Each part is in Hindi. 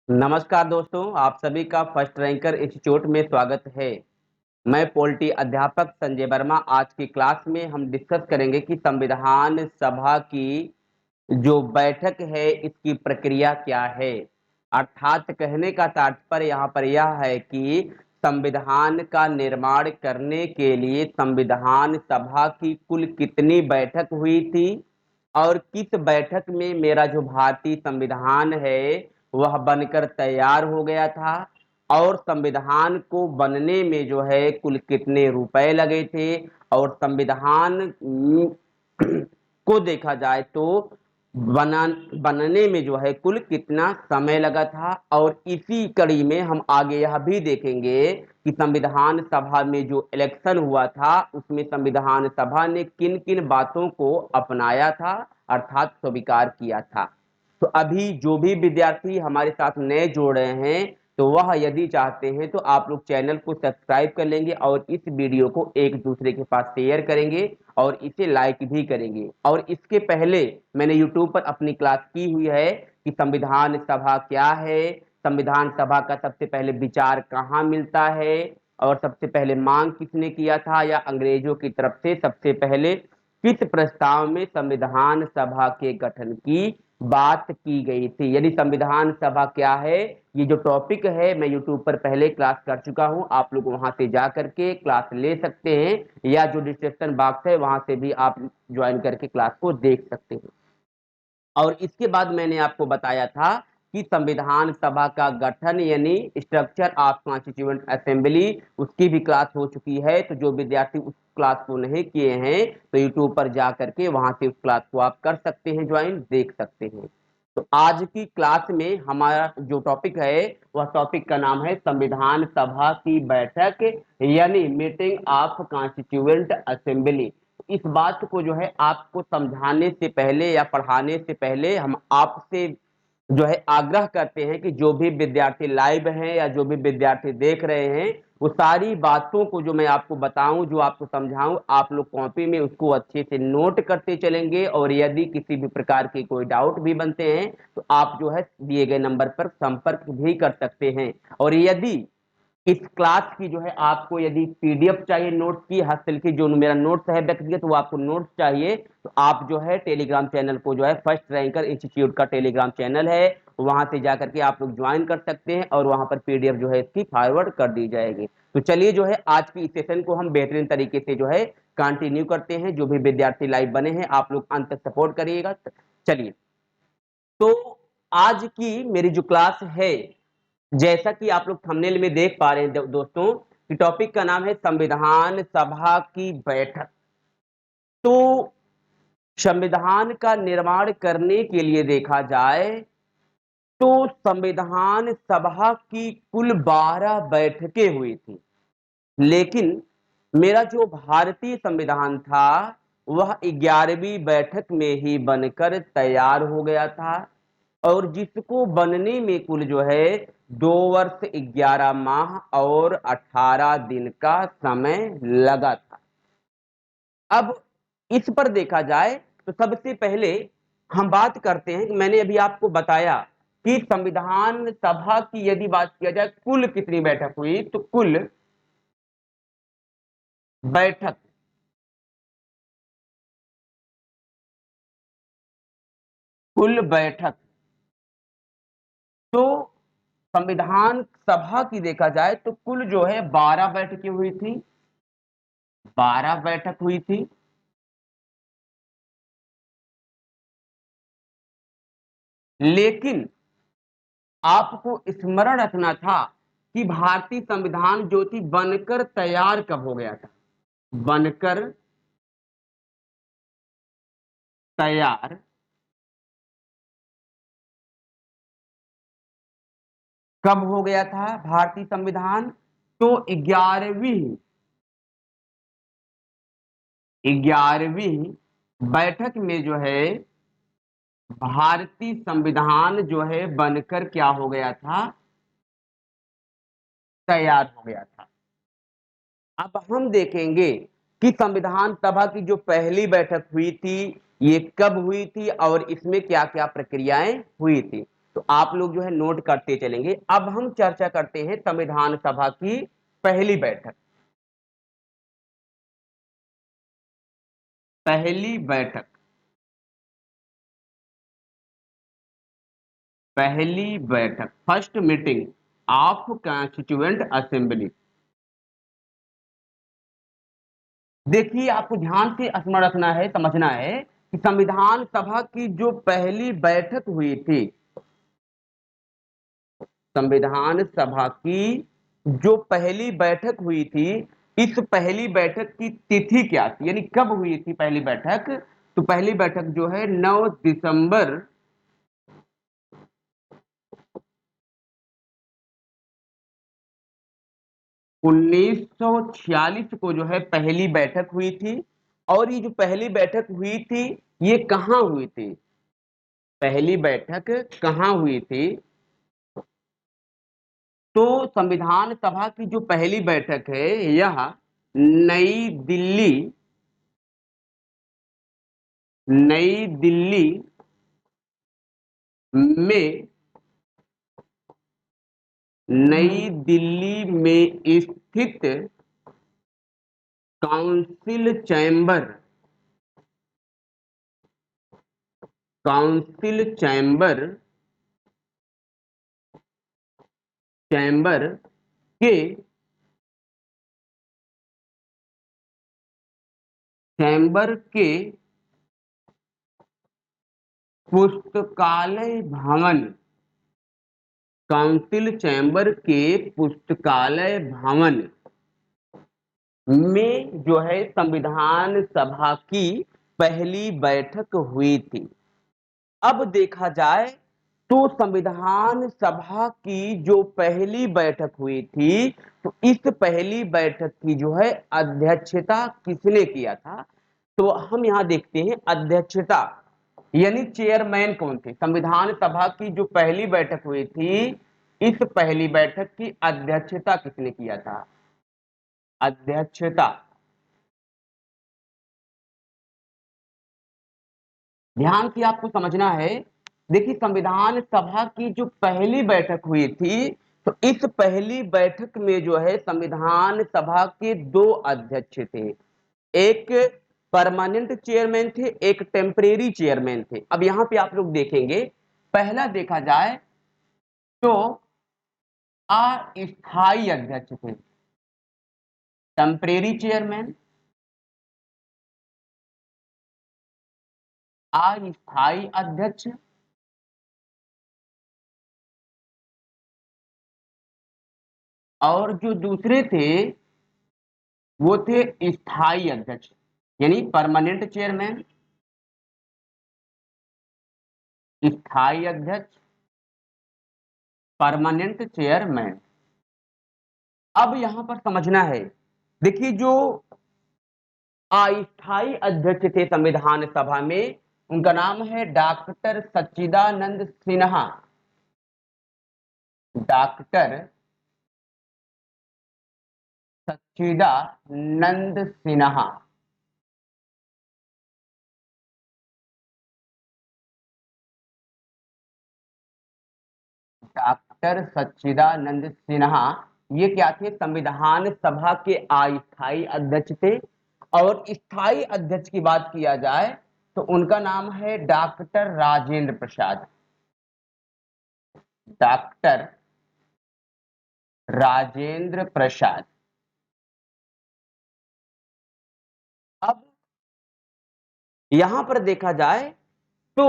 नमस्कार दोस्तों, आप सभी का फर्स्ट रैंकर इंस्टीट्यूट में स्वागत है। मैं पॉलिटी अध्यापक संजय वर्मा। आज की क्लास में हम डिस्कस करेंगे कि संविधान सभा की जो बैठक है इसकी प्रक्रिया क्या है। अर्थात कहने का तात्पर्य यहाँ पर यह है कि संविधान का निर्माण करने के लिए संविधान सभा की कुल कितनी बैठक हुई थी और किस बैठक में मेरा जो भारतीय संविधान है वह बनकर तैयार हो गया था और संविधान को बनने में जो है कुल कितने रुपए लगे थे और संविधान को देखा जाए तो बना बनने में जो है कुल कितना समय लगा था। और इसी कड़ी में हम आगे यह भी देखेंगे कि संविधान सभा में जो इलेक्शन हुआ था उसमें संविधान सभा ने किन किन बातों को अपनाया था अर्थात स्वीकार किया था। तो अभी जो भी विद्यार्थी हमारे साथ नए जुड़ रहे हैं तो वह यदि चाहते हैं तो आप लोग चैनल को सब्सक्राइब कर लेंगे और इस वीडियो को एक दूसरे के पास शेयर करेंगे और इसे लाइक भी करेंगे। और इसके पहले मैंने यूट्यूब पर अपनी क्लास की हुई है कि संविधान सभा क्या है, संविधान सभा का सबसे पहले विचार कहाँ मिलता है और सबसे पहले मांग किसने किया था या अंग्रेजों की तरफ से सबसे पहले किस प्रस्ताव में संविधान सभा के गठन की बात की गई थी। यदि संविधान सभा क्या है ये जो टॉपिक है मैं यूट्यूब पर पहले क्लास कर चुका हूं, आप लोग वहां से जा करके क्लास ले सकते हैं या जो डिस्क्रिप्शन बॉक्स है वहां से भी आप ज्वाइन करके क्लास को देख सकते हैं। और इसके बाद मैंने आपको बताया था कि संविधान सभा का गठन यानी स्ट्रक्चर ऑफ कॉन्स्टिट्यूएंट असेंबली उसकी भी क्लास हो चुकी है। तो जो विद्यार्थी उस क्लास को नहीं किए हैं तो यूट्यूब पर जा करके वहां से उस क्लास को आप कर सकते हैं, ज्वाइन देख सकते हैं। तो आज की क्लास में हमारा जो टॉपिक है वह टॉपिक का नाम है संविधान सभा की बैठक यानी मीटिंग ऑफ कॉन्स्टिट्यूएंट असेंबली। इस बात को जो है आपको समझाने से पहले या पढ़ाने से पहले हम आपसे जो है आग्रह करते हैं कि जो भी विद्यार्थी लाइव हैं या जो भी विद्यार्थी देख रहे हैं वो सारी बातों को जो मैं आपको बताऊं जो आपको समझाऊं आप लोग कॉपी में उसको अच्छे से नोट करते चलेंगे और यदि किसी भी प्रकार के कोई डाउट भी बनते हैं तो आप जो है दिए गए नंबर पर संपर्क भी कर सकते हैं। और यदि इस क्लास की जो है आपको यदि पीडीएफ चाहिए नोट्स की हस्तलिखित की जो मेरा नोट्स है व्यक्तिगत वो आपको नोट्स चाहिए तो आप जो है टेलीग्राम चैनल को जो है फर्स्ट रैंकर इंस्टीट्यूट का टेलीग्राम चैनल है वहां से जाकर के आप लोग ज्वाइन कर सकते हैं और वहां पर पीडीएफ जो है इसकी फॉरवर्ड कर दी जाएगी। तो चलिए जो है आज की इस सेशन को हम बेहतरीन तरीके से जो है कंटिन्यू करते हैं। जो भी विद्यार्थी लाइव बने हैं आप लोग अंत तक सपोर्ट करिएगा। चलिए, तो आज की मेरी जो क्लास है जैसा कि आप लोग थंबनेल में देख पा रहे हैं दोस्तों कि टॉपिक का नाम है संविधान सभा की बैठक। तो संविधान का निर्माण करने के लिए देखा जाए तो संविधान सभा की कुल 12 बैठकें हुई थी, लेकिन मेरा जो भारतीय संविधान था वह 11वीं बैठक में ही बनकर तैयार हो गया था और जिसको बनने में कुल जो है 2 वर्ष 11 माह और 18 दिन का समय लगा था। अब इस पर देखा जाए तो सबसे पहले हम बात करते हैं कि मैंने अभी आपको बताया कि संविधान सभा की यदि बात किया जाए कुल कितनी बैठक हुई तो कुल बैठक कुल बैठक तो संविधान सभा की देखा जाए तो कुल जो है 12 बैठकें हुई थी, 12 बैठक हुई थी। लेकिन आपको स्मरण रखना था कि भारतीय संविधान जो थी बनकर तैयार कब हो गया था, बनकर तैयार कब हो गया था भारतीय संविधान। तो 11वीं बैठक में जो है भारतीय संविधान जो है बनकर क्या हो गया था, तैयार हो गया था। अब हम देखेंगे कि संविधान सभा की जो पहली बैठक हुई थी ये कब हुई थी और इसमें क्या क्या प्रक्रियाएं हुई थी। तो तो आप लोग जो है नोट करते चलेंगे। अब हम चर्चा करते हैं संविधान सभा की पहली बैठक। पहली बैठक, पहली बैठक, first meeting of constituent assembly. देखिए, आपको ध्यान से स्मरण रखना है, समझना है कि संविधान सभा की जो पहली बैठक हुई थी, संविधान सभा की जो पहली बैठक हुई थी, इस पहली बैठक की तिथि क्या थी, यानी कब हुई थी पहली बैठक? तो पहली बैठक जो है 9 दिसंबर 1946 को जो है पहली बैठक हुई थी। और ये जो पहली बैठक हुई थी, ये कहाँ हुई थी? पहली बैठक कहाँ हुई थी? तो संविधान सभा की जो पहली बैठक है, यह नई दिल्ली, नई दिल्ली में, नई दिल्ली में स्थित council chamber, council chamber, chamber के, चैम्बर के पुस्तकालय भवन, काउंसिल चैम्बर के पुस्तकालय भवन में जो है संविधान सभा की पहली बैठक हुई थी। अब देखा जाए तो संविधान सभा की जो पहली बैठक हुई थी, तो इस पहली बैठक की जो है अध्यक्षता किसने किया था? तो हम यहां देखते हैं अध्यक्षता, यानी चेयरमैन कौन थे? संविधान सभा की जो पहली बैठक हुई थी, इस पहली बैठक की अध्यक्षता किसने किया था? अध्यक्षता, ध्यान से आपको समझना है। देखिए, संविधान सभा की जो पहली बैठक हुई थी, तो इस पहली बैठक में जो है संविधान सभा के दो अध्यक्ष थे। एक परमानेंट चेयरमैन थे, एक टेम्परेरी चेयरमैन थे। अब यहां पे आप लोग देखेंगे, पहला देखा जाए तो अस्थायी अध्यक्ष थे, टेम्परेरी चेयरमैन, अस्थायी अध्यक्ष, और जो दूसरे थे वो थे स्थायी अध्यक्ष, यानी परमानेंट चेयरमैन, स्थायी अध्यक्ष, परमानेंट चेयरमैन। अब यहां पर समझना है, देखिए जो अस्थायी अध्यक्ष थे संविधान सभा में, उनका नाम है डॉक्टर सच्चिदानंद सिन्हा, डॉक्टर सच्चिदानंद सिन्हा। डॉक्टर सच्चिदानंद सिन्हा, ये क्या थे? संविधान सभा के अस्थायी अध्यक्ष थे। और स्थायी अध्यक्ष की बात किया जाए तो उनका नाम है डॉक्टर राजेंद्र प्रसाद, डॉक्टर राजेंद्र प्रसाद। अब यहां पर देखा जाए तो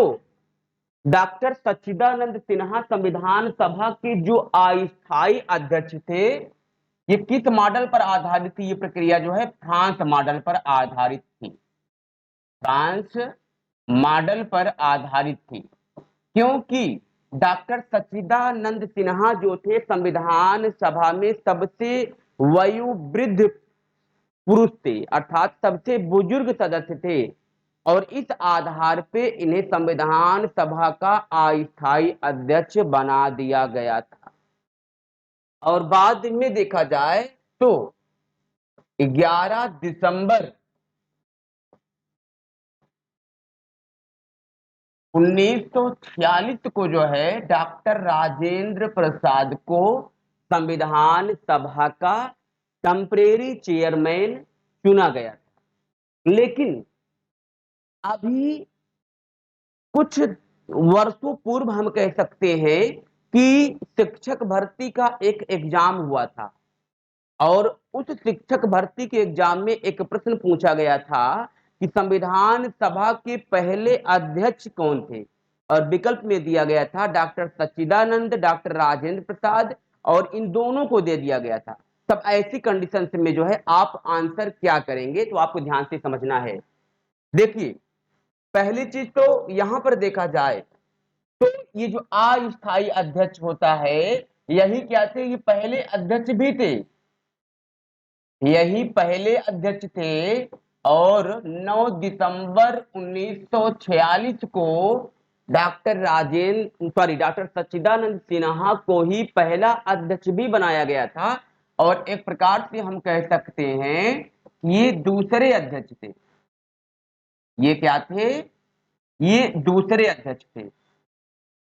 डॉक्टर सच्चिदानंद सिन्हा संविधान सभा के जो अस्थायी अध्यक्ष थे, ये किस मॉडल पर आधारित थी? ये प्रक्रिया जो है फ्रांस मॉडल पर आधारित थी, फ्रांस मॉडल पर आधारित थी। क्योंकि डॉक्टर सच्चिदानंद सिन्हा जो थे संविधान सभा में सबसे वयोवृद्ध पुरुष थे, अर्थात सबसे बुजुर्ग सदस्य थे। और इस आधार पे इन्हें संविधान सभा का अस्थायी अध्यक्ष बना दिया गया था। और बाद में देखा जाए तो 11 दिसंबर 1946 को जो है डॉक्टर राजेंद्र प्रसाद को संविधान सभा का टेम्परेरी चेयरमैन चुना गया था। लेकिन अभी कुछ वर्षों पूर्व हम कह सकते हैं कि शिक्षक भर्ती का एक एग्जाम हुआ था और उस शिक्षक भर्ती के एग्जाम में एक प्रश्न पूछा गया था कि संविधान सभा के पहले अध्यक्ष कौन थे, और विकल्प में दिया गया था डॉक्टर सच्चिदानंद, डॉक्टर राजेंद्र प्रसाद, और इन दोनों को दे दिया गया था। तब ऐसी कंडीशन में जो है आप आंसर क्या करेंगे, तो आपको ध्यान से समझना है। देखिए, पहली चीज तो यहां पर देखा जाए तो ये जो अस्थायी अध्यक्ष होता है, यही क्या थे, ये पहले अध्यक्ष भी थे, यही पहले अध्यक्ष थे। और 9 दिसंबर 1946 को डॉक्टर सच्चिदानंद सिन्हा को ही पहला अध्यक्ष भी बनाया गया था। और एक प्रकार से हम कह सकते हैं ये दूसरे अध्यक्ष थे। ये क्या थे, ये दूसरे अध्यक्ष थे।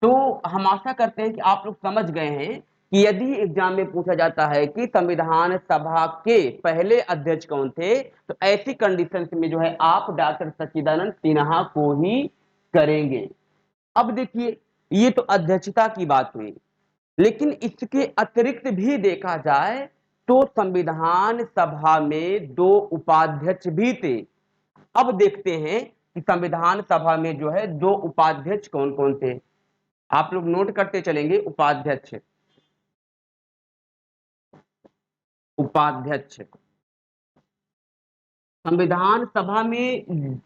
तो हम आशा करते हैं कि आप लोग समझ गए हैं कि यदि एग्जाम में पूछा जाता है कि संविधान सभा के पहले अध्यक्ष कौन थे, तो ऐसी कंडीशन में जो है आप डॉक्टर सच्चिदानंद सिन्हा को ही करेंगे। अब देखिए, ये तो अध्यक्षता की बात हुई, लेकिन इसके अतिरिक्त भी देखा जाए तो संविधान सभा में 2 उपाध्यक्ष भी थे। अब देखते हैं कि संविधान सभा में जो है 2 उपाध्यक्ष कौन कौन थे। आप लोग नोट करते चलेंगे। उपाध्यक्ष, उपाध्यक्ष संविधान सभा में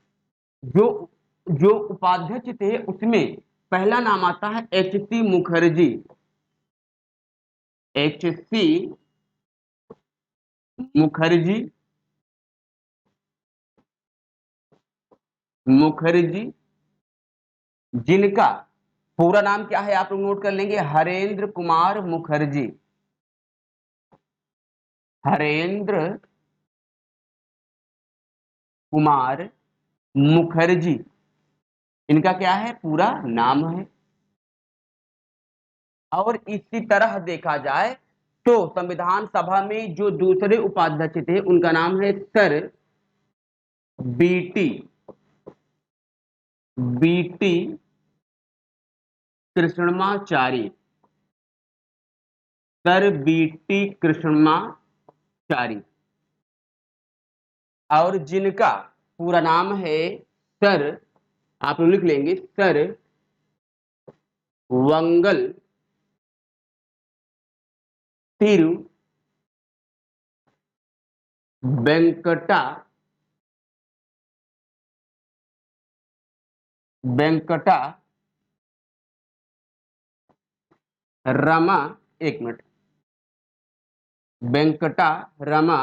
जो जो उपाध्यक्ष थे उसमें पहला नाम आता है एच.सी. मुखर्जी। एच.सी. मुखर्जी, मुखर्जी जिनका पूरा नाम क्या है आप लोग नोट कर लेंगे, हरेंद्र कुमार मुखर्जी। हरेंद्र कुमार मुखर्जी, इनका क्या है, पूरा नाम है। और इसी तरह देखा जाए तो संविधान सभा में जो दूसरे उपाध्यक्ष थे उनका नाम है sir BT BT Krishnamachari. Sir BT Krishnamachari, और जिनका पूरा नाम है सर, आप लोग लिख लेंगे, सर वंगल तिरु वेंकटा वेंकटा रमा, एक मिनट, वेंकटा रमा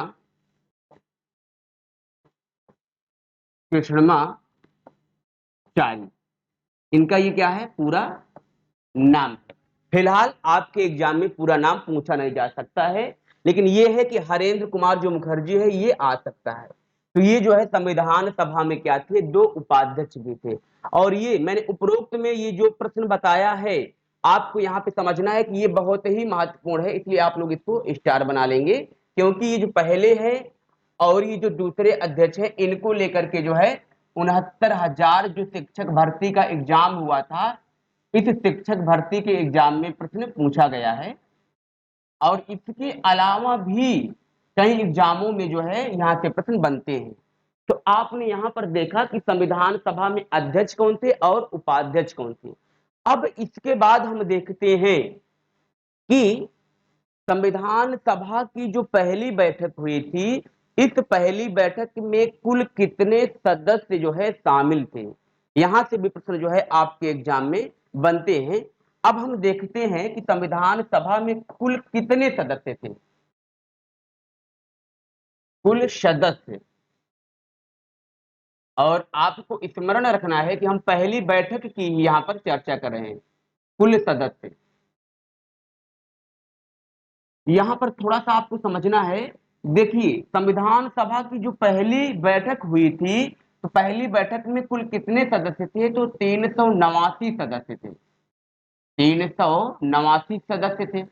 कृष्णमाचारी, इनका ये क्या है, पूरा नाम है। फिलहाल आपके एग्जाम में पूरा नाम पूछा नहीं जा सकता है, लेकिन ये है कि हरेंद्र कुमार जो मुखर्जी है ये आ सकता है। तो ये जो है संविधान सभा में क्या थे, 2 उपाध्यक्ष भी थे। और ये मैंने उपरोक्त में ये जो प्रश्न बताया है, आपको यहाँ पे समझना है कि ये बहुत ही महत्वपूर्ण है, इसलिए आप लोग इसको स्टार बना लेंगे, क्योंकि ये जो पहले है और ये जो दूसरे अध्यक्ष है, इनको लेकर के जो है 69,000 जो शिक्षक भर्ती का एग्जाम हुआ था, इस शिक्षक भर्ती के एग्जाम में प्रश्न पूछा गया है। और इसके अलावा भी कई एग्जामों में जो है यहाँ से प्रश्न बनते हैं। तो आपने यहाँ पर देखा कि संविधान सभा में अध्यक्ष कौन थे और उपाध्यक्ष कौन थे। अब इसके बाद हम देखते हैं कि संविधान सभा की जो पहली बैठक हुई थी, इस पहली बैठक में कुल कितने सदस्य जो है शामिल थे। यहां से भी प्रश्न जो है आपके एग्जाम में बनते हैं। अब हम देखते हैं कि संविधान सभा में कुल कितने सदस्य थे। कुल सदस्य, और आपको स्मरण रखना है कि हम पहली बैठक की यहां पर चर्चा कर रहे हैं। कुल सदस्य, यहां पर थोड़ा सा आपको समझना है। देखिए, संविधान सभा की जो पहली बैठक हुई थी तो पहली बैठक में कुल कितने सदस्य थे? तो 389 सदस्य थे। 389 सदस्य थे।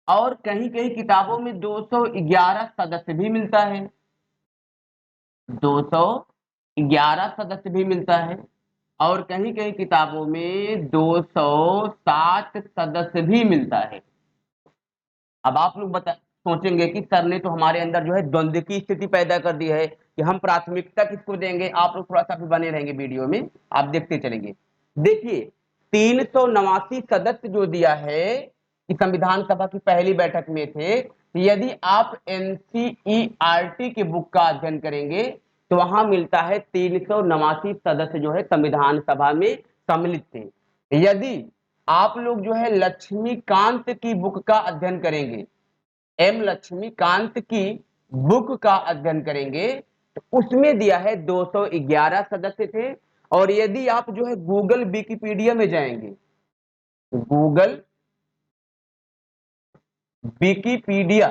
और कहीं कहीं किताबों में 211 सदस्य भी मिलता है। 211 सदस्य भी मिलता है। और कहीं कहीं किताबों में 207 सदस्य भी मिलता है। अब आप लोग बता सोचेंगे कि सर ने तो हमारे अंदर जो है द्वंद्व की स्थिति पैदा कर दी है कि हम प्राथमिकता किसको देंगे। आप लोग थोड़ा सा भी बने रहेंगे वीडियो में, आप देखते चलेंगे। देखिए 389 सदस्य जो दिया है कि संविधान सभा की पहली बैठक में थे, यदि आप एनसीईआरटी की बुक का अध्ययन करेंगे तो वहां मिलता है 389 सदस्य जो है संविधान सभा में सम्मिलित थे। यदि आप लोग जो है लक्ष्मीकांत की बुक का अध्ययन करेंगे, एम लक्ष्मीकांत की बुक का अध्ययन करेंगे तो उसमें दिया है 211 सदस्य थे। और यदि आप जो है गूगल विकिपीडिया में जाएंगे, गूगल विकिपीडिया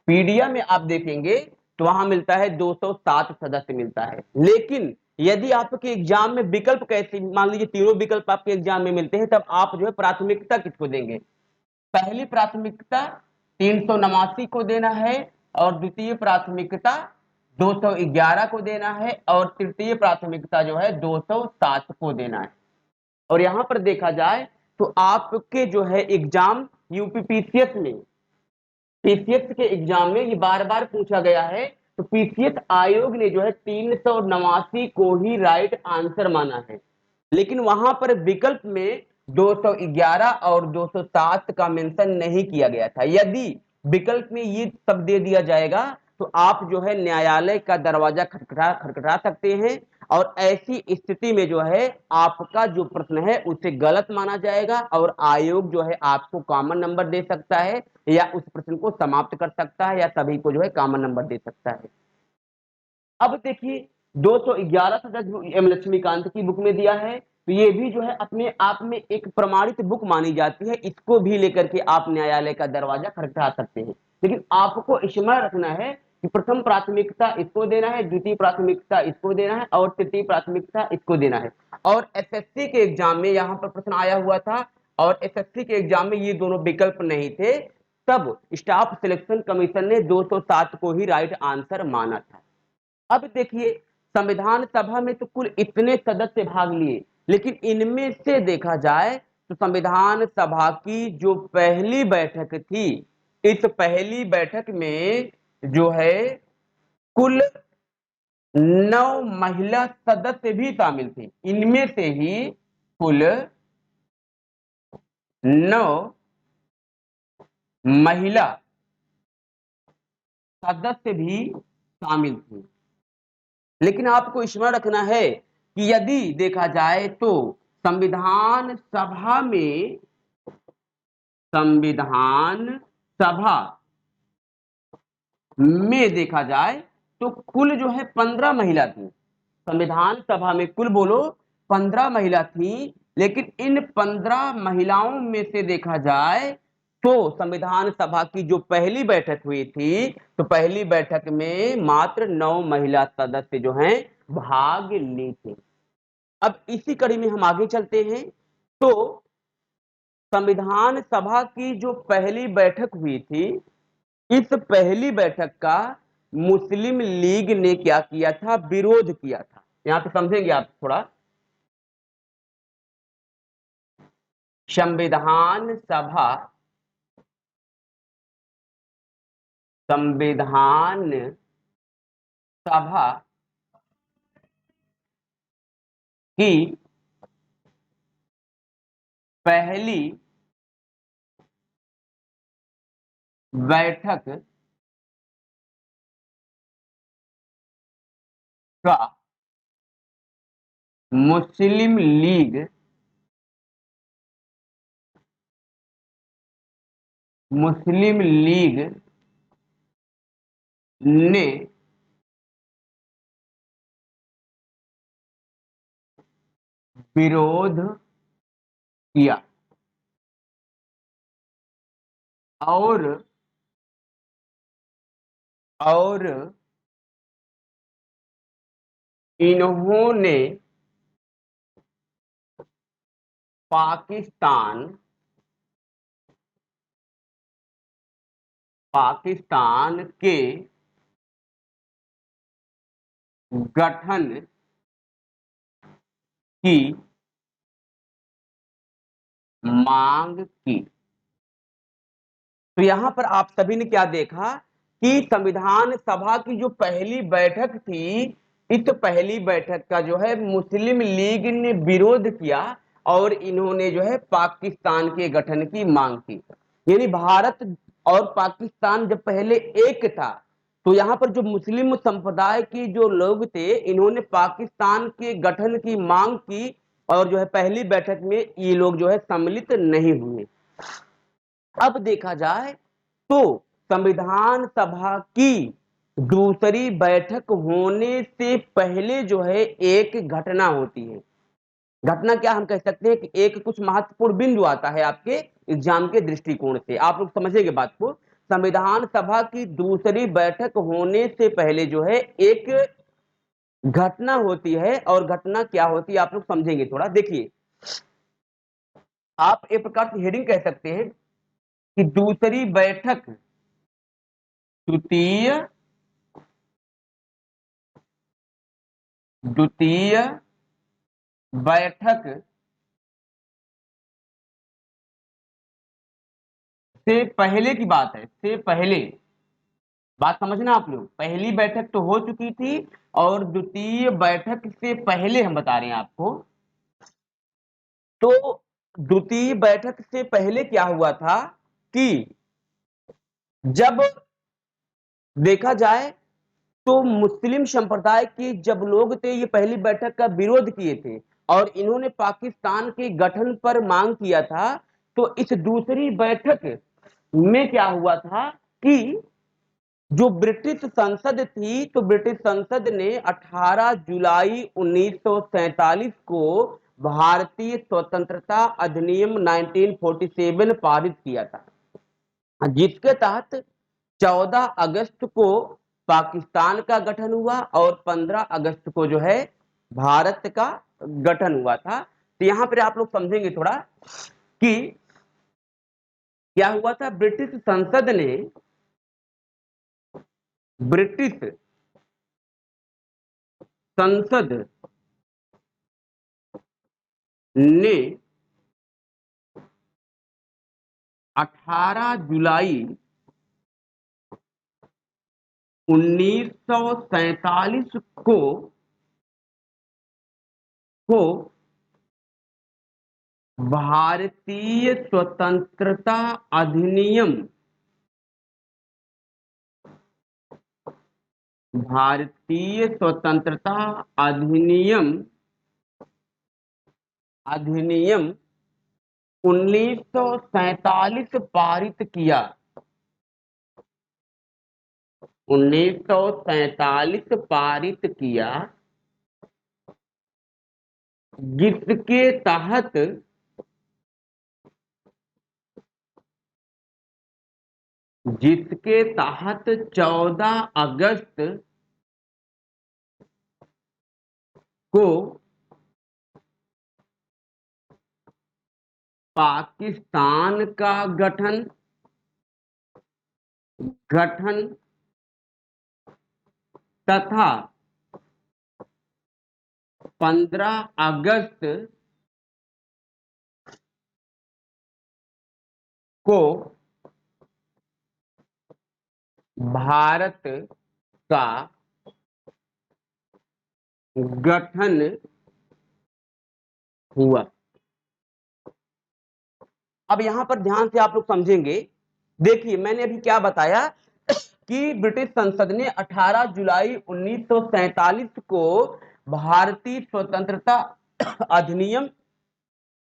पीडिया में आप देखेंगे तो वहां मिलता है 207 सदस्य मिलता है। लेकिन यदि आपके एग्जाम में विकल्प कैसे, मान लीजिए तीनों विकल्प आपके एग्जाम में मिलते हैं, तब आप जो है प्राथमिकता किसको देंगे? पहली प्राथमिकता 389 को देना है, और द्वितीय प्राथमिकता 211 को देना है, और तृतीय प्राथमिकता जो है 207 को देना है। और यहां पर देखा जाए तो आपके जो है एग्जाम यूपीपीसीएस में, पीसीएस के एग्जाम में ये बार बार पूछा गया है। तो पीसीएस आयोग ने जो है 389 को ही राइट आंसर माना है। लेकिन वहां पर विकल्प में 211 और 207 का मेंशन नहीं किया गया था। यदि विकल्प में ये सब दे दिया जाएगा तो आप जो है न्यायालय का दरवाजा खटखटा खटखटा सकते हैं, और ऐसी स्थिति में जो है आपका जो प्रश्न है उसे गलत माना जाएगा, और आयोग जो है आपको कॉमन नंबर दे सकता है, या उस प्रश्न को समाप्त कर सकता है, या सभी को जो है कॉमन नंबर दे सकता है। अब देखिए 211 सदस्य एम लक्ष्मीकांत की बुक में दिया है, तो ये भी जो है अपने आप में एक प्रमाणित बुक मानी जाती है। इसको भी लेकर के आप न्यायालय का दरवाजा खटखटा सकते हैं। लेकिन आपको स्मरण रखना है कि प्रथम प्राथमिकता इसको देना है, द्वितीय प्राथमिकता इसको देना है, और तृतीय प्राथमिकता इसको देना है। और एसएससी के एग्जाम में यहाँ पर प्रश्न आया हुआ था, और एसएससी के एग्जाम में ये दोनों विकल्प नहीं थे, तब स्टाफ सिलेक्शन कमीशन ने 207 को ही राइट आंसर माना था। अब देखिए संविधान सभा में तो कुल इतने सदस्य भाग लिए, लेकिन इनमें से देखा जाए तो संविधान सभा की जो पहली बैठक थी, इस पहली बैठक में जो है कुल 9 महिला सदस्य भी शामिल थे। इनमें से ही कुल 9 महिला सदस्य भी शामिल थे। लेकिन आपको स्मरण रखना है कि यदि देखा जाए तो संविधान सभा में, संविधान सभा में देखा जाए तो कुल जो है 15 महिला थी। संविधान सभा में कुल बोलो 15 महिला थी। लेकिन इन 15 महिलाओं में से देखा जाए तो संविधान सभा की जो पहली बैठक हुई थी, तो पहली बैठक में मात्र 9 महिला सदस्य जो हैं भाग ली थी। अब इसी कड़ी में हम आगे चलते हैं। तो संविधान सभा की जो पहली बैठक हुई थी, इस पहली बैठक का मुस्लिम लीग ने क्या किया था? विरोध किया था। यहां पे समझेंगे आप थोड़ा। संविधान सभा, संविधान सभा की पहली बैठक का मुस्लिम लीग, मुस्लिम लीग ने विरोध किया, और और इन्होंने पाकिस्तान पाकिस्तान के गठन की मांग की। तो यहां पर आप सभी ने क्या देखा कि संविधान सभा की जो पहली बैठक थी, इस पहली बैठक का जो है मुस्लिम लीग ने विरोध किया और इन्होंने जो है पाकिस्तान के गठन की मांग की। यानी भारत और पाकिस्तान जब पहले एक था, तो यहाँ पर जो मुस्लिम संप्रदाय के जो लोग थे, इन्होंने पाकिस्तान के गठन की मांग की और जो है पहली बैठक में ये लोग जो है सम्मिलित नहीं हुए। अब देखा जाए तो संविधान सभा की दूसरी बैठक होने से पहले जो है एक घटना होती है। घटना क्या हम कह सकते हैं कि एक कुछ महत्वपूर्ण बिंदु आता है आपके एग्जाम के दृष्टिकोण से, आप लोग समझेंगे बात को। संविधान सभा की दूसरी बैठक होने से पहले जो है एक घटना होती है, और घटना क्या होती है आप लोग समझेंगे थोड़ा। देखिए, आप एक प्रकार से हेडिंग कह सकते हैं कि दूसरी बैठक, द्वितीय द्वितीय बैठक से पहले की बात है, से पहले बात समझना आप लोग। पहली बैठक तो हो चुकी थी और द्वितीय बैठक से पहले हम बता रहे हैं आपको। तो द्वितीय बैठक से पहले क्या हुआ था कि जब देखा जाए तो मुस्लिम संप्रदाय के जब लोग थे, ये पहली बैठक का विरोध किए थे और इन्होंने पाकिस्तान के गठन पर मांग किया था। तो इस दूसरी बैठक में क्या हुआ था कि जो ब्रिटिश संसद थी, तो ब्रिटिश संसद ने 18 जुलाई 1947 को भारतीय स्वतंत्रता अधिनियम 1947 पारित किया था, जिसके तहत 14 अगस्त को पाकिस्तान का गठन हुआ और 15 अगस्त को जो है भारत का गठन हुआ था। तो यहां पर आप लोग समझेंगे थोड़ा कि क्या हुआ था। ब्रिटिश संसद ने 18 जुलाई 1947 को भारतीय स्वतंत्रता अधिनियम भारतीय स्वतंत्रता अधिनियम अधिनियम 1947 पारित किया। 1947 पारित किया, जिसके तहत 14 अगस्त को पाकिस्तान का गठन तथा 15 अगस्त को भारत का गठन हुआ। अब यहां पर ध्यान से आप लोग समझेंगे। देखिए, मैंने अभी क्या बताया कि ब्रिटिश संसद ने 18 जुलाई 1947 को भारतीय स्वतंत्रता अधिनियम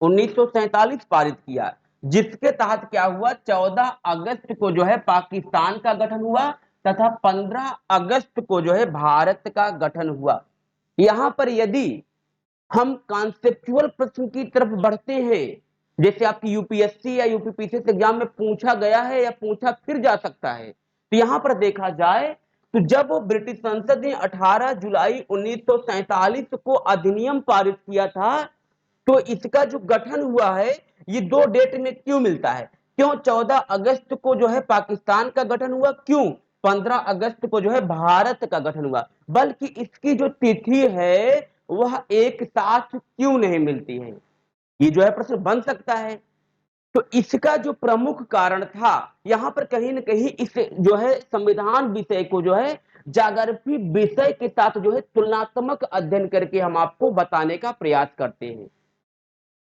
1947 पारित किया, जिसके तहत क्या हुआ, 14 अगस्त को जो है पाकिस्तान का गठन हुआ तथा 15 अगस्त को जो है भारत का गठन हुआ। यहां पर यदि हम कॉन्सेप्चुअल प्रश्न की तरफ बढ़ते हैं, जैसे आपकी यूपीएससी या यूपीपीसीएस एग्जाम में पूछा गया है या पूछा फिर जा सकता है, तो यहां पर देखा जाए तो जब ब्रिटिश संसद ने 18 जुलाई 1947 को अधिनियम पारित किया था, तो इसका जो गठन हुआ है ये दो डेट में क्यों मिलता है? क्यों 14 अगस्त को जो है पाकिस्तान का गठन हुआ, क्यों 15 अगस्त को जो है भारत का गठन हुआ, बल्कि इसकी जो तिथि है वह एक साथ क्यों नहीं मिलती है? ये जो है प्रश्न बन सकता है। तो इसका जो प्रमुख कारण था, यहां पर कहीं ना कहीं इस जो है संविधान विषय को जो है ज्योग्राफी विषय के साथ जो है तुलनात्मक अध्ययन करके हम आपको बताने का प्रयास करते हैं।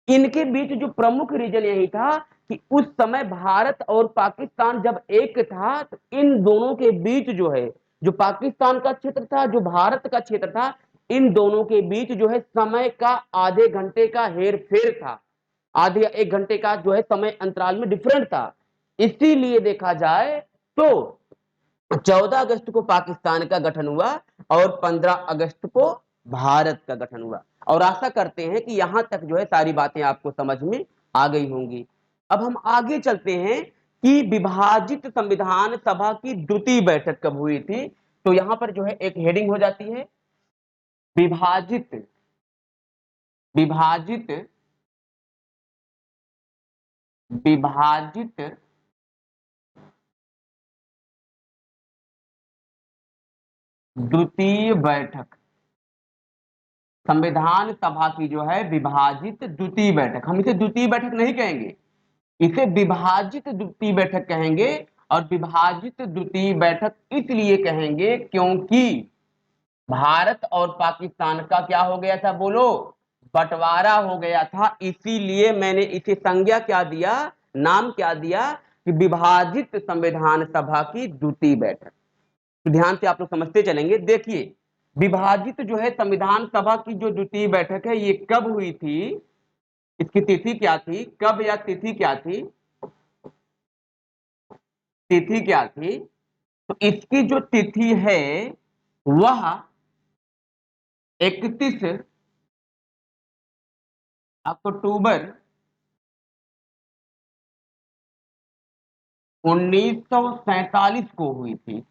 इनके बीच जो प्रमुख रीजन यही था कि उस समय भारत और पाकिस्तान जब एक था, तो इन दोनों के बीच जो है, जो पाकिस्तान का क्षेत्र था, जो भारत का क्षेत्र था, इन दोनों के बीच जो है समय का आधे घंटे का हेर फेर था, आधे 1 घंटे का जो है समय अंतराल में डिफरेंट था। इसीलिए देखा जाए तो 14 अगस्त को पाकिस्तान का गठन हुआ और 15 अगस्त को भारत का गठन हुआ। और आशा करते हैं कि यहां तक जो है सारी बातें आपको समझ में आ गई होंगी। अब हम आगे चलते हैं कि विभाजित संविधान सभा की द्वितीय बैठक कब हुई थी। तो यहां पर जो है एक हेडिंग हो जाती है, विभाजित विभाजित विभाजित द्वितीय बैठक, संविधान सभा की जो है विभाजित द्वितीय बैठक, हम इसे द्वितीय बैठक नहीं कहेंगे, इसे विभाजित द्वितीय बैठक कहेंगे। और विभाजित द्वितीय बैठक इसलिए कहेंगे क्योंकि भारत और पाकिस्तान का क्या हो गया था, बोलो, बंटवारा हो गया था। इसीलिए मैंने इसे संज्ञा क्या दिया, नाम क्या दिया कि विभाजित संविधान सभा की द्वितीय बैठक। तो ध्यान से आप लोग समझते चलेंगे। देखिए, विभाजित जो है संविधान सभा की जो द्वितीय बैठक है ये कब हुई थी, इसकी तिथि क्या थी, कब या तिथि क्या थी, तिथि क्या थी? तो इसकी जो तिथि है वह 31 अक्टूबर 1947 को हुई थी।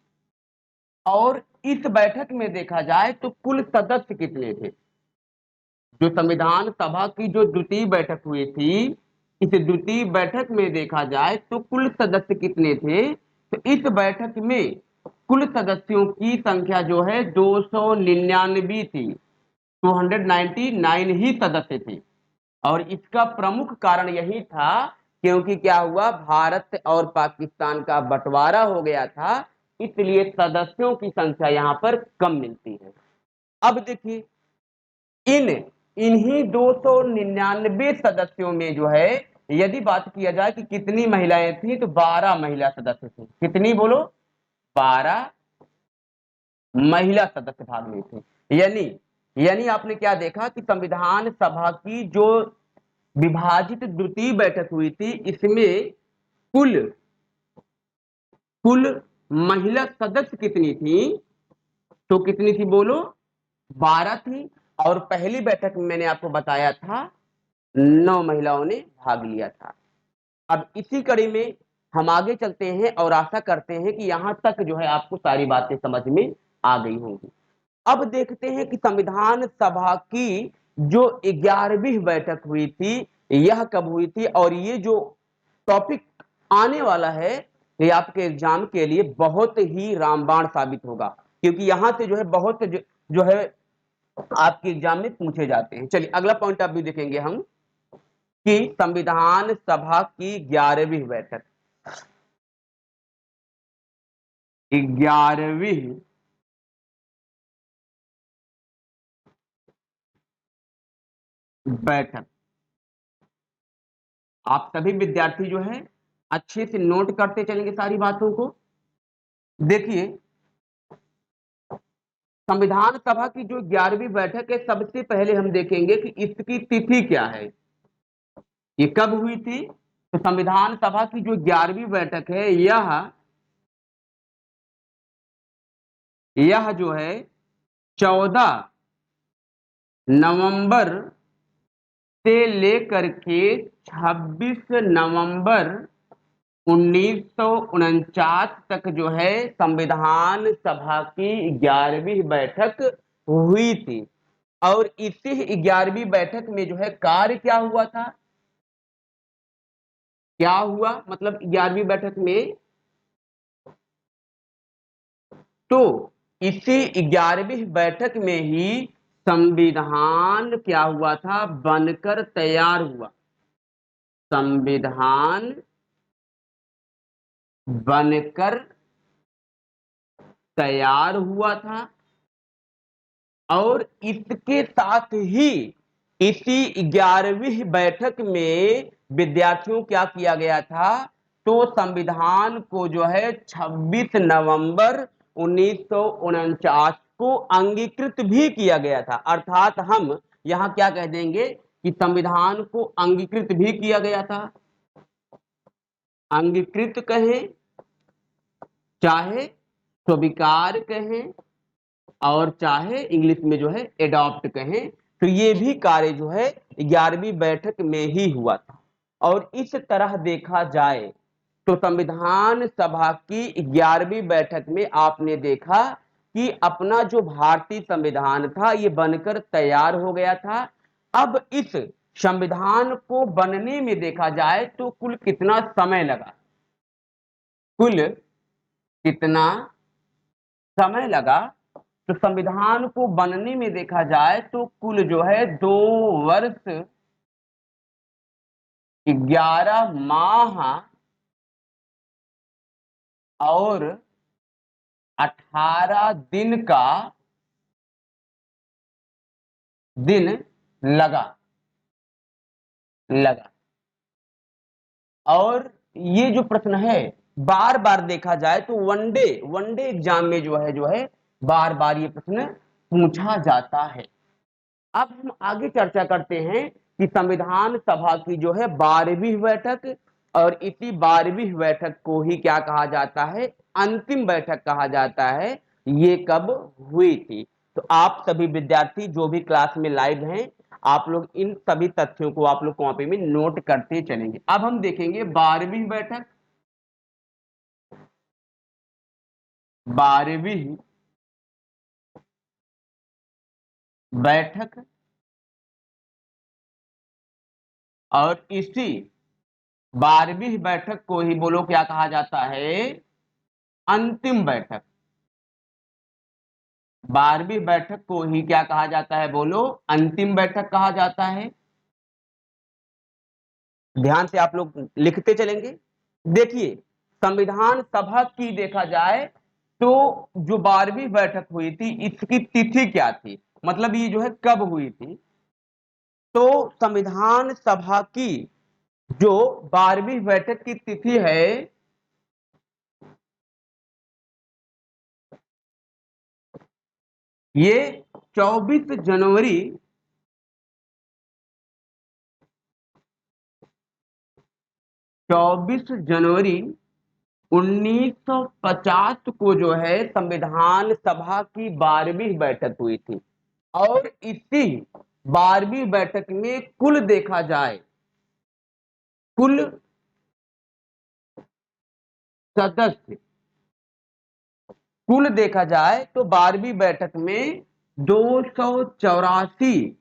और इस बैठक में देखा जाए तो कुल सदस्य कितने थे? जो संविधान सभा की जो द्वितीय बैठक हुई थी, इस द्वितीय बैठक में देखा जाए तो कुल सदस्य कितने थे? तो इस बैठक में कुल सदस्यों की संख्या जो है 299 थी, 299 ही सदस्य थे। और इसका प्रमुख कारण यही था क्योंकि क्या हुआ, भारत और पाकिस्तान का बंटवारा हो गया था, इसलिए सदस्यों की संख्या यहां पर कम मिलती है। अब देखिए, इन इन्हीं 299 सदस्यों में जो है यदि बात किया जाए कि कितनी महिलाएं थी, तो 12 महिला सदस्य थे। कितनी बोलो? 12 महिला सदस्य भाग में थे। यानी यानी आपने क्या देखा कि संविधान सभा की जो विभाजित द्वितीय बैठक हुई थी, इसमें कुल कुल महिला सदस्य कितनी थी? तो कितनी थी बोलो? 12 थी। और पहली बैठक में मैंने आपको बताया था 9 महिलाओं ने भाग लिया था। अब इसी कड़ी में हम आगे चलते हैं और आशा करते हैं कि यहां तक जो है आपको सारी बातें समझ में आ गई होंगी। अब देखते हैं कि संविधान सभा की जो 11वीं बैठक हुई थी यह कब हुई थी। और ये जो टॉपिक आने वाला है ये आपके एग्जाम के लिए बहुत ही रामबाण साबित होगा, क्योंकि यहां से जो है बहुत जो है आपके एग्जाम में पूछे जाते हैं। चलिए अगला पॉइंट आप भी देखेंगे हम कि संविधान सभा की 11वीं बैठक, 11वीं बैठक, आप सभी विद्यार्थी जो है अच्छे से नोट करते चलेंगे सारी बातों को। देखिए, संविधान सभा की जो 11वीं बैठक है, सबसे पहले हम देखेंगे कि इसकी तिथि क्या है, ये कब हुई थी। तो संविधान सभा की जो 11वीं बैठक है यह जो है 14 नवंबर से लेकर के 26 नवंबर 1949 तक जो है संविधान सभा की 11वीं बैठक हुई थी। और इसी 11वीं बैठक में जो है कार्य क्या हुआ था, क्या हुआ मतलब 11वीं बैठक में, तो इसी 11वीं बैठक में ही संविधान क्या हुआ था, बनकर तैयार हुआ। संविधान बनकर तैयार हुआ था। और इसके साथ ही इसी 11वीं बैठक में विद्यार्थियों क्या किया गया था, तो संविधान को जो है 26 नवंबर 1949 को अंगीकृत भी किया गया था। अर्थात हम यहां क्या कह देंगे कि संविधान को अंगीकृत भी किया गया था। अंगीकृत कहें चाहे स्वीकार कहें और चाहे इंग्लिश में जो है एडॉप्ट कहें, तो ये भी कार्य जो है 11वीं बैठक में ही हुआ था। और इस तरह देखा जाए तो संविधान सभा की 11वीं बैठक में आपने देखा कि अपना जो भारतीय संविधान था ये बनकर तैयार हो गया था। अब इस संविधान को बनने में देखा जाए तो कुल कितना समय लगा, कुल कितना समय लगा, तो संविधान को बनने में देखा जाए तो कुल जो है 2 वर्ष 11 माह और 18 दिन का दिन लगा। और ये जो प्रश्न है बार बार देखा जाए तो वनडे एग्जाम में जो है बार बार ये प्रश्न पूछा जाता है। अब हम आगे चर्चा करते हैं कि संविधान सभा की जो है 12वीं बैठक, और इसी 12वीं बैठक को ही क्या कहा जाता है, अंतिम बैठक कहा जाता है, ये कब हुई थी। तो आप सभी विद्यार्थी जो भी क्लास में लाइव हैं, आप लोग इन सभी तथ्यों को आप लोग कॉपी में नोट करते चलेंगे। अब हम देखेंगे 12वीं बैठक। 12वीं बैठक, और इसी 12वीं बैठक को ही बोलो क्या कहा जाता है, अंतिम बैठक। 12वीं बैठक को ही क्या कहा जाता है, बोलो अंतिम बैठक कहा जाता है। ध्यान से आप लोग लिखते चलेंगे। देखिए संविधान सभा की देखा जाए तो जो 12वीं बैठक हुई थी इसकी तिथि क्या थी, मतलब ये जो है कब हुई थी, तो संविधान सभा की जो 12वीं बैठक की तिथि है ये 24 जनवरी 1950 को जो है संविधान सभा की 12वीं बैठक हुई थी। और इसी 12वीं बैठक में कुल देखा जाए, कुल सदस्य, कुल देखा जाए तो 12वीं बैठक में 284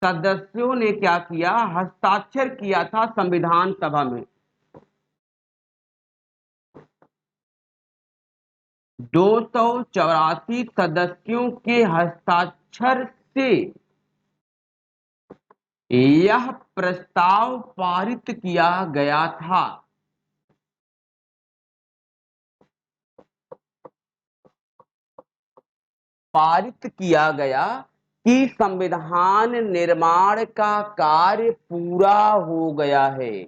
सदस्यों ने क्या किया, हस्ताक्षर किया था संविधान सभा में। 284 सदस्यों के हस्ताक्षर से यह प्रस्ताव पारित किया गया था। पारित किया गया कि संविधान निर्माण का कार्य पूरा हो गया है।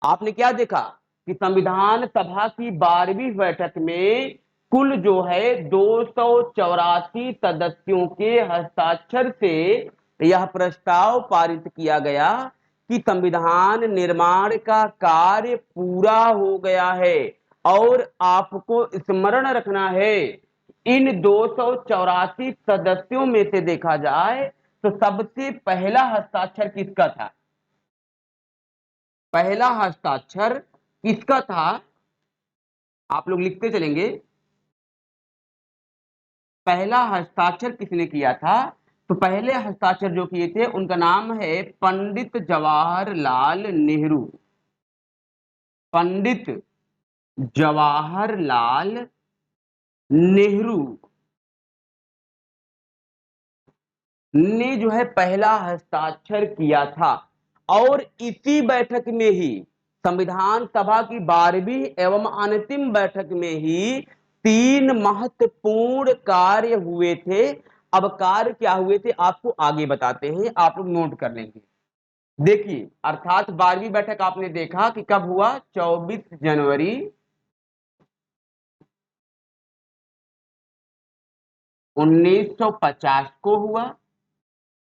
आपने क्या देखा कि संविधान सभा की 12वीं बैठक में कुल जो है 284 सदस्यों के हस्ताक्षर से यह प्रस्ताव पारित किया गया कि संविधान निर्माण का कार्य पूरा हो गया है। और आपको स्मरण रखना है इन 284 सदस्यों में से देखा जाए तो सबसे पहला हस्ताक्षर किसका था, पहला हस्ताक्षर किसका था? आप लोग लिखते चलेंगे। पहला हस्ताक्षर किसने किया था? तो पहले हस्ताक्षर जो किए थे उनका नाम है पंडित जवाहरलाल नेहरू। पंडित जवाहरलाल नेहरू ने जो है पहला हस्ताक्षर किया था। और इसी बैठक में ही, संविधान सभा की 12वीं एवं अंतिम बैठक में ही 3 महत्वपूर्ण कार्य हुए थे। अब कार्य क्या हुए थे आपको आगे बताते हैं, आप लोग नोट कर लेंगे। देखिए, अर्थात 12वीं बैठक आपने देखा कि कब हुआ? 24 जनवरी 1950 को हुआ।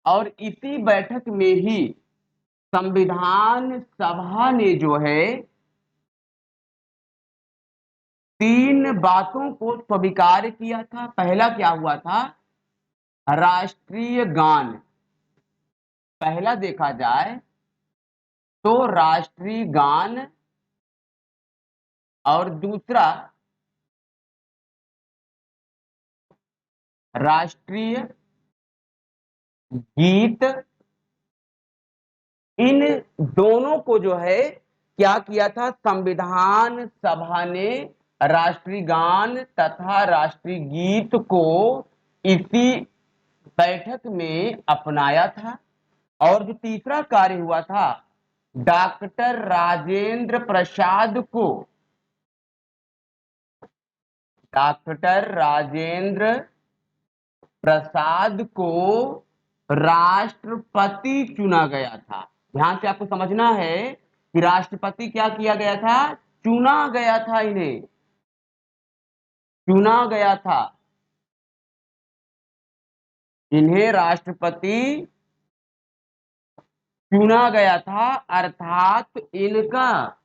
और इसी बैठक में ही संविधान सभा ने जो है 3 बातों को स्वीकार किया था। पहला क्या हुआ था? राष्ट्रीय गान। पहला देखा जाए तो राष्ट्रीय गान, और दूसरा राष्ट्रीय गीत। इन दोनों को जो है क्या किया था? संविधान सभा ने राष्ट्रीय गान तथा राष्ट्रीय गीत को इसी बैठक में अपनाया था। और जो तीसरा कार्य हुआ था, डॉक्टर राजेंद्र प्रसाद को, डॉक्टर राजेंद्र प्रसाद को राष्ट्रपति चुना गया था। ध्यान से आपको समझना है कि राष्ट्रपति क्या किया गया था? चुना गया था, इन्हें चुना गया था। इन्हें राष्ट्रपति चुना गया था, अर्थात इनका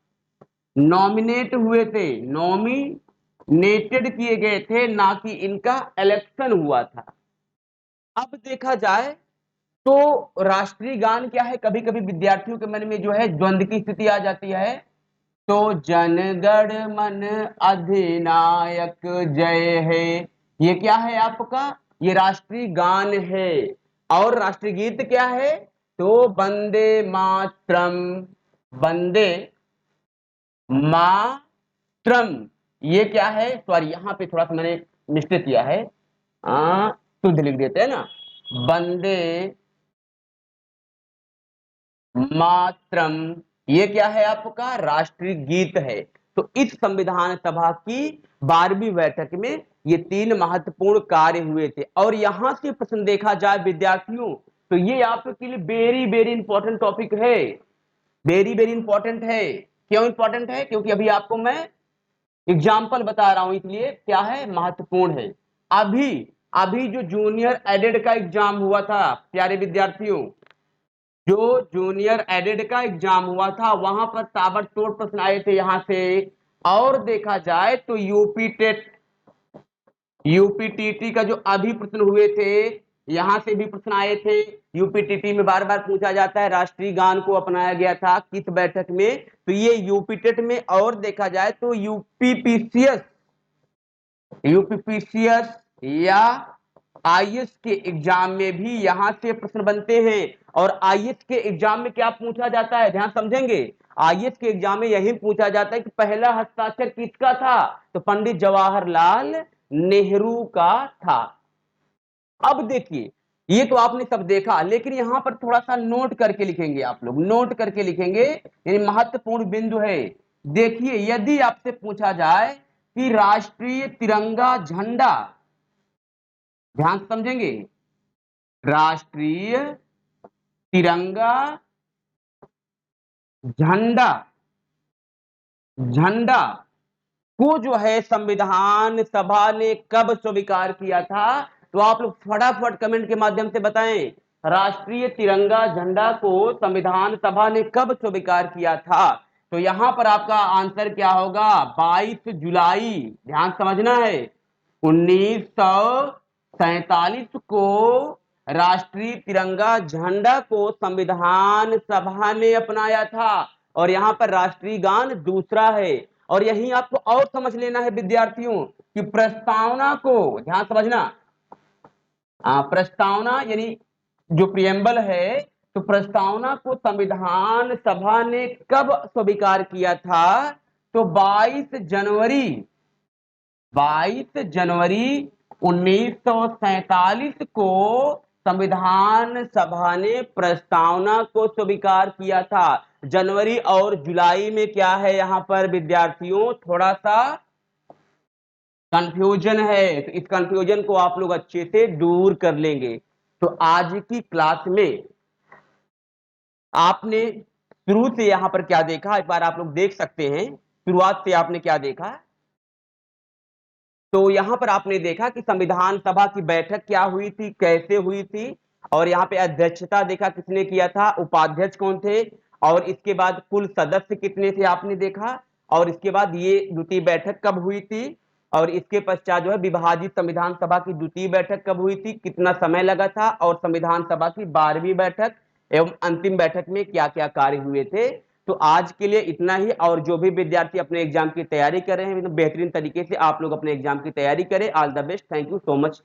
नॉमिनेट हुए थे, नॉमिनेटेड किए गए थे, ना कि इनका इलेक्शन हुआ था। अब देखा जाए तो राष्ट्रीय गान क्या है? कभी कभी विद्यार्थियों के मन में जो है द्वंद्व की स्थिति आ जाती है। तो जनगण मन अधिनायक जय है, ये क्या है आपका? ये राष्ट्रीय गान है। और राष्ट्रीय गीत क्या है? तो वंदे मातरम, वंदे मातरम। ये क्या है? सॉरी, यहां पे थोड़ा सा मैंने मिस्टेक किया है, शुद्ध लिख देते हैं ना, वंदे मातरम। ये क्या है आपका? राष्ट्रीय गीत है। तो इस संविधान सभा की 12वीं बैठक में ये 3 महत्वपूर्ण कार्य हुए थे। और यहां से प्रश्न देखा जाए विद्यार्थियों, तो ये आपके लिए वेरी वेरी इंपॉर्टेंट टॉपिक है, वेरी वेरी इंपॉर्टेंट है। क्यों इंपॉर्टेंट है? क्योंकि अभी आपको मैं एग्जाम्पल बता रहा हूं, इसलिए क्या है? महत्वपूर्ण है। अभी अभी जो जूनियर एडेड का एग्जाम हुआ था प्यारे विद्यार्थियों, जो जूनियर एडेड का एग्जाम हुआ था वहां पर ताबड़तोड़ प्रश्न आए थे यहां से। और देखा जाए तो यूपी टेट, यूपीटीटी का जो अभी प्रश्न हुए थे, यहां से भी प्रश्न आए थे। यूपीटीटी में बार बार पूछा जाता है राष्ट्रीय गान को अपनाया गया था किस बैठक में? तो ये यूपीटेट में। और देखा जाए तो यूपीपीसीएस, यूपीपीसीएस या आईएएस के एग्जाम में भी यहां से प्रश्न बनते हैं। और आईएएस के एग्जाम में क्या पूछा जाता है? ध्यान समझेंगे, आईएएस के एग्जाम में यही पूछा जाता है कि पहला हस्ताक्षर किसका था? तो पंडित जवाहरलाल नेहरू का था। अब देखिए, ये तो आपने सब देखा, लेकिन यहां पर थोड़ा सा नोट करके लिखेंगे, आप लोग नोट करके लिखेंगे, यानी महत्वपूर्ण बिंदु है। देखिए, यदि आपसे पूछा जाए कि राष्ट्रीय तिरंगा झंडा, ध्यान से समझेंगे, राष्ट्रीय तिरंगा झंडा, झंडा को जो है संविधान सभा ने कब स्वीकार किया था? तो आप लोग फटाफट कमेंट के माध्यम से बताएं, राष्ट्रीय तिरंगा झंडा को संविधान सभा ने कब स्वीकार किया था? तो यहां पर आपका आंसर क्या होगा? 22 जुलाई। ध्यान समझना है, 1947 को राष्ट्रीय तिरंगा झंडा को संविधान सभा ने अपनाया था। और यहाँ पर राष्ट्रीय गान दूसरा है। और यही आपको और समझ लेना है विद्यार्थियों कि प्रस्तावना को, ध्यान समझना, प्रस्तावना यानी जो प्रियम्बल है, तो प्रस्तावना को संविधान सभा ने कब स्वीकार किया था? तो 22 जनवरी 1947 को संविधान सभा ने प्रस्तावना को स्वीकार किया था। जनवरी और जुलाई में क्या है यहां पर विद्यार्थियों, थोड़ा सा कंफ्यूजन है, तो इस कंफ्यूजन को आप लोग अच्छे से दूर कर लेंगे। तो आज की क्लास में आपने शुरू से यहां पर क्या देखा, एक बार आप लोग देख सकते हैं, शुरुआत से आपने क्या देखा। तो यहां पर आपने देखा कि संविधान सभा की बैठक क्या हुई थी, कैसे हुई थी, और यहाँ पे अध्यक्षता देखा किसने किया था, उपाध्यक्ष कौन थे, और इसके बाद कुल सदस्य कितने थे आपने देखा, और इसके बाद ये द्वितीय बैठक कब हुई थी, और इसके पश्चात जो है विभाजित संविधान सभा की द्वितीय बैठक कब हुई थी, कितना समय लगा था, और संविधान सभा की 12वीं बैठक एवं अंतिम बैठक में क्या क्या कार्य हुए थे। तो आज के लिए इतना ही, और जो भी विद्यार्थी अपने एग्जाम की तैयारी कर रहे हैं बेहतरीन तरीके से आप लोग अपने एग्जाम की तैयारी करें। All the best, thank you so much.